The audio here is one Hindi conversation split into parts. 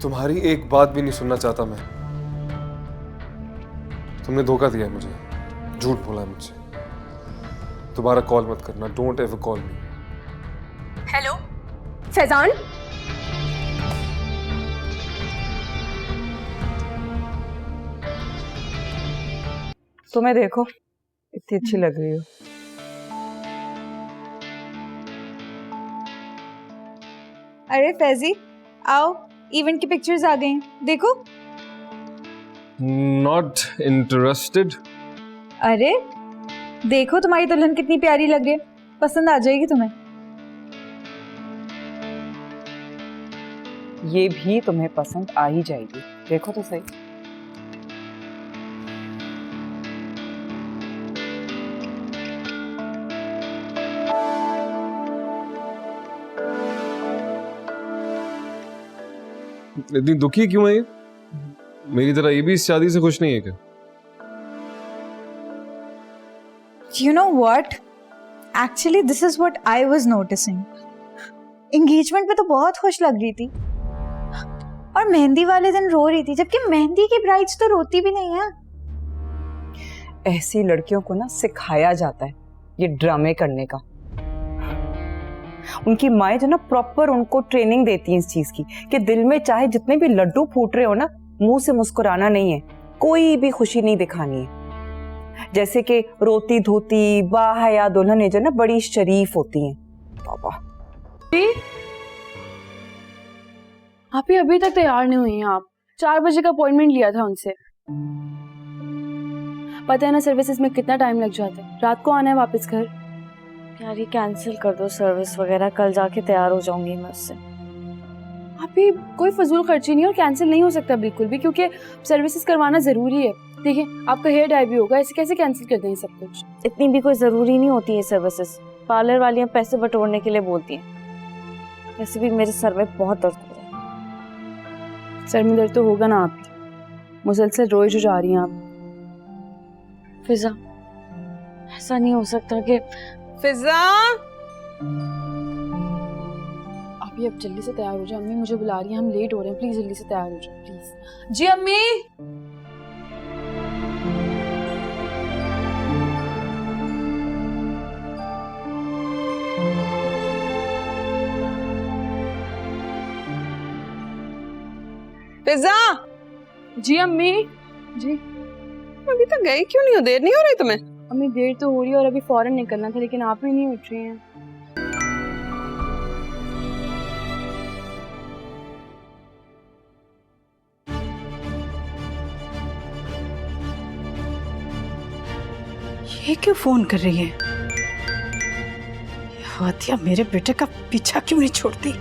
तुम्हारी एक बात भी नहीं सुनना चाहता मैं। तुमने धोखा दिया है मुझे, झूठ बोला है मुझसे। दोबारा कॉल मत करना, don't ever call me. Hello Faizan, तुम्हें देखो इतनी अच्छी लग रही हो। अरे फैजी आओ, इवेंट की पिक्चर्स आ गई, देखो। Not interested. अरे देखो तुम्हारी दुल्हन कितनी प्यारी लग रही है, पसंद आ जाएगी तुम्हें। ये भी तुम्हें पसंद आ ही जाएगी, देखो तो सही। इतनी दुखी क्यों है ये? मेरी तरह ये भी इस शादी से खुश नहीं है क्या? You know what? Actually, this is what I was noticing. Engagement पे तो बहुत खुश लग रही थी और मेहंदी वाले दिन रो रही थी, जबकि मेहंदी की ब्राइड्स तो रोती भी नहीं है। ऐसी लड़कियों को ना सिखाया जाता है ये ड्रामे करने का। उनकी माएं जो ना प्रॉपर उनको ट्रेनिंग देती हैं इस चीज की कि दिल में चाहे जितने भी लड्डू फूट रहे हो ना, मुंह से मुस्कुराना नहीं है, कोई भी खुशी नहीं दिखानी है। जैसे कि रोती धोती बाहया दुल्हन जो ना बड़ी शरीफ होती हैं। बाबा आप ही अभी तक तैयार नहीं हुई हैं। आप 4 बजे का अपॉइंटमेंट लिया था उनसे। पता है ना सर्विसेज में कितना टाइम लग जाता है, रात को आना है वापस घर। यार ये कैंसिल कर दो सर्विस वगैरह, कल जाके तैयार हो जाऊंगी मैं उससे। आप ही कोई फजूल खर्ची नहीं और कैंसिल नहीं हो सकता बिल्कुल भी, क्योंकि सर्विसेज करवाना जरूरी है। देखिए आपका हेयर डाई भी होगा, ऐसे कैसे कैंसिल कर दें सब कुछ? इतनी भी कोई जरूरी नहीं होती है सर्विसेज, पार्लर वालियां पैसे बटोरने के लिए बोलती हैं। वैसे भी मेरे सर में बहुत दर्द हो रहा है। सर में दर्द तो होगा ना, आप मुसलसल रोए जो जा रही हैं आप। फिजा ऐसा नहीं हो सकता कि फिजा आप अब जल्दी से तैयार हो जाए, अम्मी मुझे बुला रही हैं, हम लेट हो रहे हैं, प्लीज जल्दी से तैयार हो जाए प्लीज। जी अम्मी। फिजा। जी अम्मी। जी अभी तक गई क्यों नहीं हो? देर नहीं हो रही तुम्हें? अम्मी देर तो हो रही है और अभी फौरन निकलना था, लेकिन आप ही नहीं उठ रही हैं। ये क्यों फोन कर रही है? हाथिया मेरे बेटे का पीछा क्यों नहीं छोड़ती?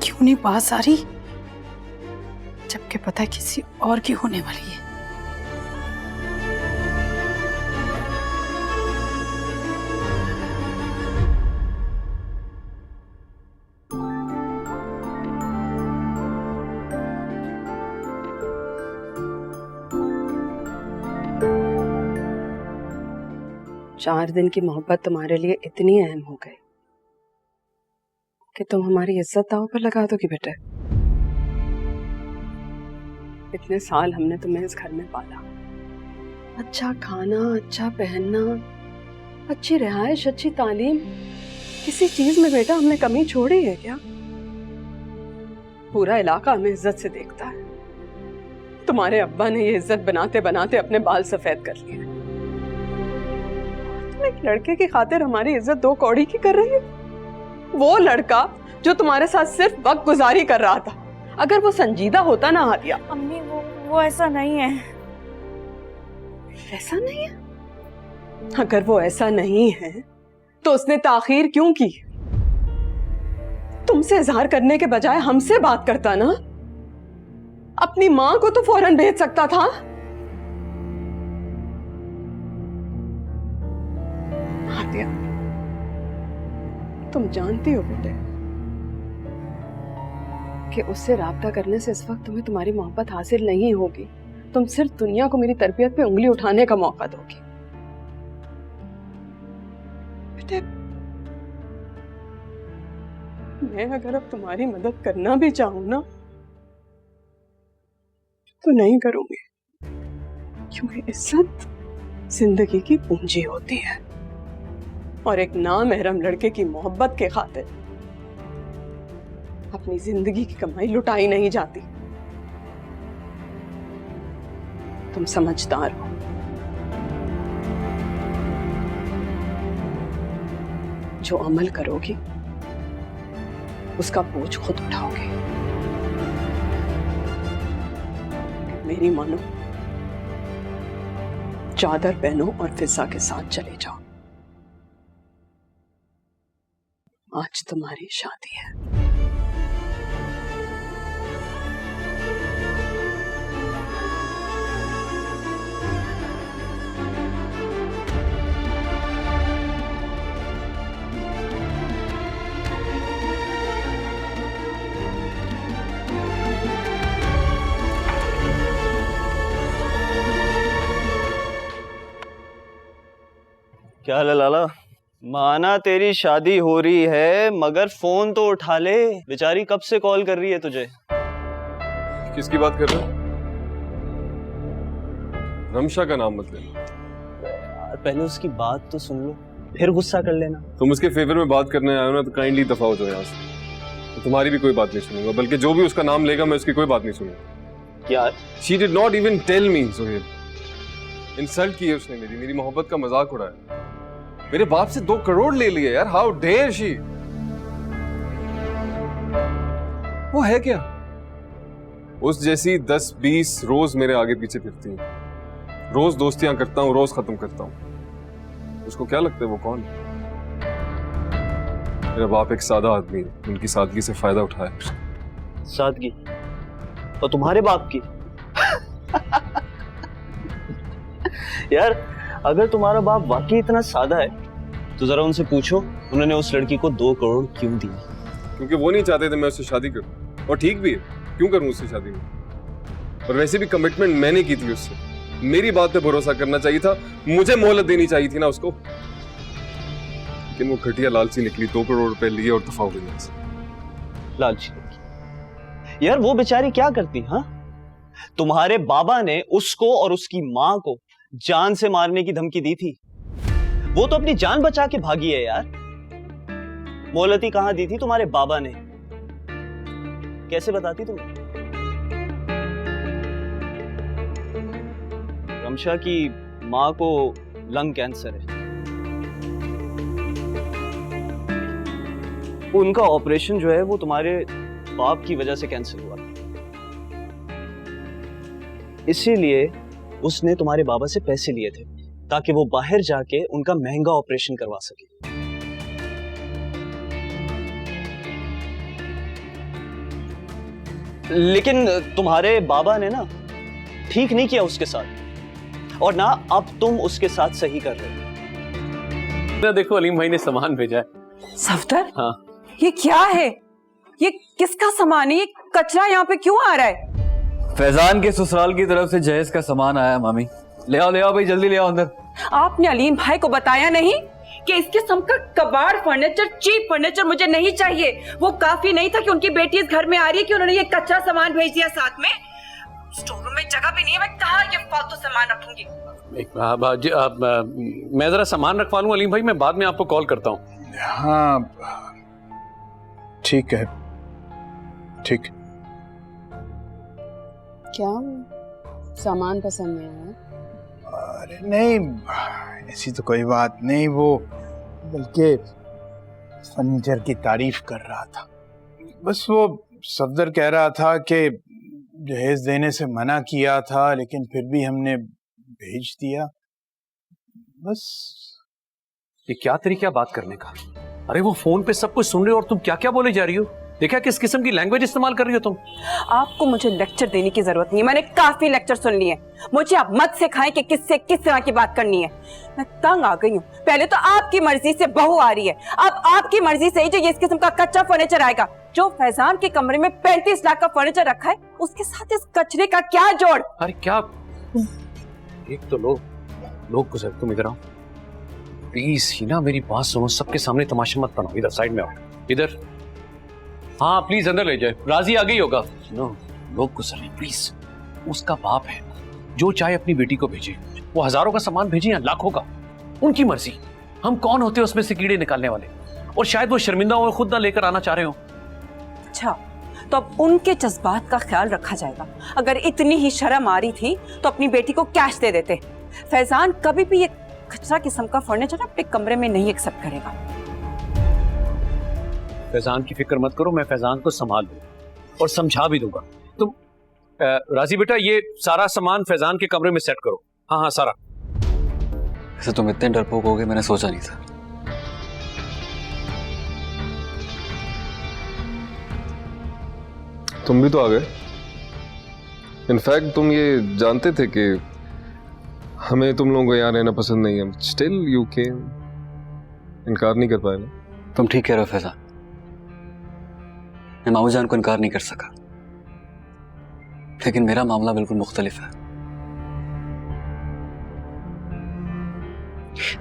क्यों नहीं पास आ रही, जबकि पता है किसी और की होने वाली है। चार दिन की मोहब्बत तुम्हारे लिए इतनी अहम हो गई कि तुम हमारी इज्जत दांव पर लगा दोगी बेटे। इतने साल हमने तुम्हें इस घर में पाला, अच्छा खाना, अच्छा पहनना, अच्छी रिहाइश, अच्छी तालीम, किसी चीज में बेटा हमने कमी छोड़ी है क्या? पूरा इलाका हमें इज्जत से देखता है। तुम्हारे अब्बा ने ये इज्जत बनाते बनाते अपने बाल सफेद कर लिए। तुम एक लड़के की खातिर हमारी इज्जत 2 कौड़ी की कर रही है। वो लड़का जो तुम्हारे साथ सिर्फ वक्त गुजारी कर रहा था, अगर वो संजीदा होता ना हादिया। अम्मी वो ऐसा नहीं है। ऐसा नहीं है? अगर वो ऐसा नहीं है तो उसने ताखीर क्यों की? तुमसे इजहार करने के बजाय हमसे बात करता ना। अपनी मां को तो फौरन भेज सकता था। हादिया, तुम जानती हो बेटे कि उससे राब्ता करने से इस वक्त तुम्हें तुम्हारी मोहब्बत हासिल नहीं होगी। तुम सिर्फ दुनिया को मेरी तरबियत पे उंगली उठाने का मौका दोगी। बेटे, मैं अगर अब तुम्हारी मदद करना भी चाहूं ना तो नहीं करूंगी, क्योंकि इज्जत जिंदगी की पूंजी होती है और एक नामहरम लड़के की मोहब्बत के खातिर अपनी जिंदगी की कमाई लुटाई नहीं जाती। तुम समझदार हो। जो अमल करोगी उसका बोझ खुद उठाओगे। मेरी मानो, चादर पहनो और फिजा के साथ चले जाओ। आज तुम्हारी शादी है। क्या हाल है लाला? माना तेरी शादी हो रही है, मगर फोन तो उठा ले। बेचारी कब से कॉल कर रही है तुझे। किसकी बात कर रहे हो? रमशा का नाम मत लेना। यार पहले उसकी बात तो सुन लो, फिर गुस्सा कर लेना। तुम उसके फेवर में बात करने आए हो ना, तो काइंडली दफा हो जाओ यहाँ से। तो तुम्हारी भी कोई बात नहीं सुनूंगा, बल्कि जो भी उसका नाम लेगा मैं उसकी कोई बात नहीं सुनूंगा। यार She did not even tell me, Sohail. Insult की है उसने मेरी मोहब्बत का मजाक उड़ाया। मेरे बाप से 2 करोड़ ले लिए यार। How dare she. वो है क्या? उस जैसी 10-20 रोज मेरे आगे पीछे फिरती हैं। रोज दोस्तियां करता हूं, रोज खत्म करता हूं। उसको क्या लगता है वो कौन है? मेरा बाप एक सादा आदमी है, उनकी सादगी से फायदा उठाया उसने। सादगी? और तुम्हारे बाप की? यार अगर तुम्हारा बाप वाकई इतना सादा है तो जरा उनसे पूछो उन्होंने उस लड़की को 2 करोड़ क्यों दिए। क्योंकि वो नहीं चाहते थे मैं उससे शादी करूं। और ठीक भी है, क्यों करूं उससे शादी में? और वैसे भी कमिटमेंट मैंने की थी उससे। मेरी बात पे भरोसा करना चाहिए था, मुझे मोहलत देनी चाहिए थी ना उसको। लेकिन वो घटिया लालची निकली, 2 करोड़ रुपए लिए और दफा हो गई यहाँ से। लालची? यार वो बेचारी क्या करती? हाँ, तुम्हारे बाबा ने उसको और उसकी मां को जान से मारने की धमकी दी थी। वो तो अपनी जान बचा के भागी है यार। मोहलती कहां दी थी तुम्हारे बाबा ने? कैसे बताती तुम्हें? रमशा की मां को लंग कैंसर है। उनका ऑपरेशन जो है वो तुम्हारे बाप की वजह से कैंसिल हुआ। इसीलिए उसने तुम्हारे बाबा से पैसे लिए थे ताकि वो बाहर जाके उनका महंगा ऑपरेशन करवा सके। लेकिन तुम्हारे बाबा ने ना ठीक नहीं किया उसके साथ, और ना अब तुम उसके साथ सही कर रहे हो। देखो अलीम भाई ने सामान भेजा है। सफदर, हाँ, ये क्या है? ये किसका सामान है? ये कचरा यहाँ पे क्यों आ रहा है? फैजान के ससुराल की तरफ से जहेज का सामान आया मामी। ले आओ भाई, जल्दी ले आओ अंदर। आपने अलीम भाई को बताया नहीं कि इसके किस्म का कबाड़ फर्नीचर, चीप फर्नीचर मुझे नहीं चाहिए। वो काफी नहीं था कि उनकी बेटी इस घर में आ रही है कि उन्होंने ये कच्चा सामान भेज दिया साथ में। स्टोर रूम में जगह भी नहीं है, मैं कहाँ ये फालतू सामान रखूंगी? मैं जरा सामान रखवा लूं अलीम भाई, मैं बाद में आपको कॉल करता हूँ। हाँ ठीक है, ठीक। क्या सामान पसंद नहीं आया? अरे नहीं, ऐसी तो कोई बात नहीं, वो बल्कि फर्नीचर की तारीफ कर रहा था। बस वो सफदर कह रहा था कि जहेज देने से मना किया था, लेकिन फिर भी हमने भेज दिया। बस ये क्या तरीका बात करने का? अरे वो फोन पे सब कुछ सुन रहे हो और तुम क्या क्या बोले जा रही हो? देखा किस किस्म की लैंग्वेज इस्तेमाल कर रही हो तुम? आपको मुझे लेक्चर देने की जरूरत नहीं है, मैंने काफी लेक्चर सुन लिए। मुझे आप मत सिखाएं कि किससे किस तरह की बात करनी है। मैं तंग आ गई हूँ। पहले तो आपकी मर्जी से बहू आ रही है, अब आपकी मर्जी से ही जो इस किस्म का कच्चा फर्नीचर आएगा। जो फैजान के कमरे में 35 लाख का फर्नीचर रखा है, उसके साथ इस कचरे का क्या जोड़? अरे क्या, एक तो लोग गुजर, तुम इधर आओ प्लीज। हीना मेरी बात सुनो, सबके सामने तमाशा मत बनाओ। इधर साइड में आओ, इधर। हाँ प्लीज अंदर ले जाए, राजी आ गई होगा। नो, लोग गुजर रहे प्लीज। उसका बाप है, जो चाहे अपनी बेटी को भेजे। वो हजारों का सामान भेजे या लाखों का, उनकी मर्जी। हम कौन होते हैं उसमें से कीड़े निकालने वाले? और शायद वो शर्मिंदा हो, खुद ना लेकर आना चाह रहे हो। अच्छा, तो अब उनके जज्बात का ख्याल रखा जाएगा। अगर इतनी ही शर्म आ रही थी तो अपनी बेटी को कैश दे देते। फैजान कभी भी ये कचरा किस्म का फर्नीचर अपने कमरे में नहीं एक्सेप्ट करेगा। फैजान की फिक्र मत करो, मैं फैजान को संभाल लूंगा और समझा भी दूंगा। तुम राजी बेटा, ये सारा सामान फैजान के कमरे में सेट करो। हाँ हाँ सारा। वैसे तुम इतने डरपोक हो गए, मैंने सोचा नहीं था। तुम भी तो आ गए। इनफैक्ट तुम ये जानते थे कि हमें तुम लोगों को यहाँ रहना पसंद नहीं है। Still you came. इनकार नहीं कर पाए ना? तुम ठीक कह रहे हो फैजान, मैं मामू जान को इनकार नहीं कर सका, लेकिन मेरा मामला बिल्कुल मुख्तलिफ है।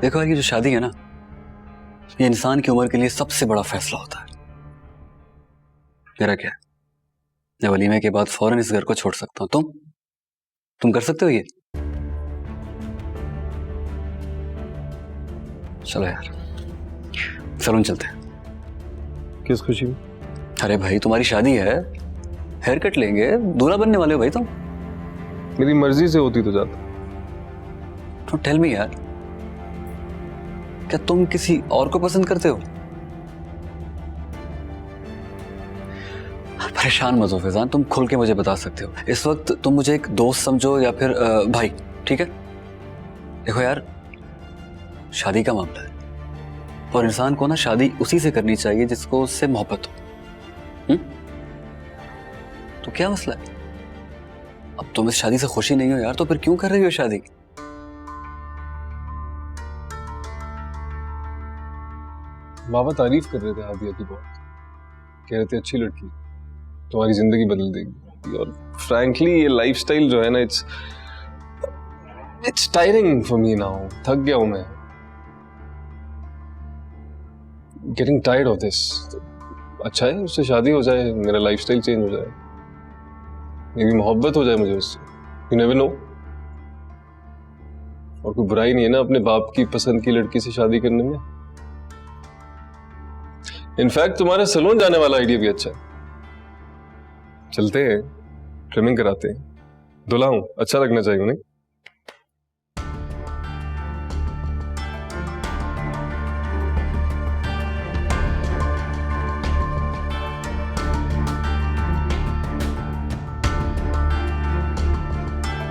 देखो यार, ये जो शादी है ना, ये इंसान की उम्र के लिए सबसे बड़ा फैसला होता है। मेरा क्या है, मैं वलीमे के बाद फौरन इस घर को छोड़ सकता हूं। तुम कर सकते हो ये? चलो यार, सलून चलते हैं। किस खुशी में? अरे भाई, तुम्हारी शादी है, हेयर कट लेंगे, दूल्हा बनने वाले हो भाई तुम। मेरी मर्जी से होती तो जाता। तो टेल मी यार, क्या तुम किसी और को पसंद करते हो? परेशान मत हो फैजान, तुम खुल के मुझे बता सकते हो। इस वक्त तुम मुझे एक दोस्त समझो या फिर भाई, ठीक है? देखो यार, शादी का मामला है और इंसान को ना शादी उसी से करनी चाहिए जिसको उससे मोहब्बत हो। तो क्या मसला है? अब तुम इस शादी से खुशी नहीं हो यार, तो फिर क्यों कर रही हो शादी? बाबा तारीफ कर रहे थे हादिया की बहुत, कह रहे थे अच्छी लड़की, तुम्हारी जिंदगी बदल देगी। और फ्रैंकली ये लाइफस्टाइल जो है ना, it's tiring for me now. थक गया हूं मैं, गेटिंग टायर्ड ऑफ दिस। अच्छा है उससे शादी हो जाए, मेरा लाइफस्टाइल चेंज हो जाए, मेरी मोहब्बत हो जाए मुझे उससे। You never know. और कोई बुराई नहीं है ना अपने बाप की पसंद की लड़की से शादी करने में। इनफैक्ट तुम्हारा सैलून जाने वाला आइडिया भी अच्छा है। चलते हैं, ट्रिमिंग कराते हैं, धुला हूं, अच्छा लगना चाहिए नहीं?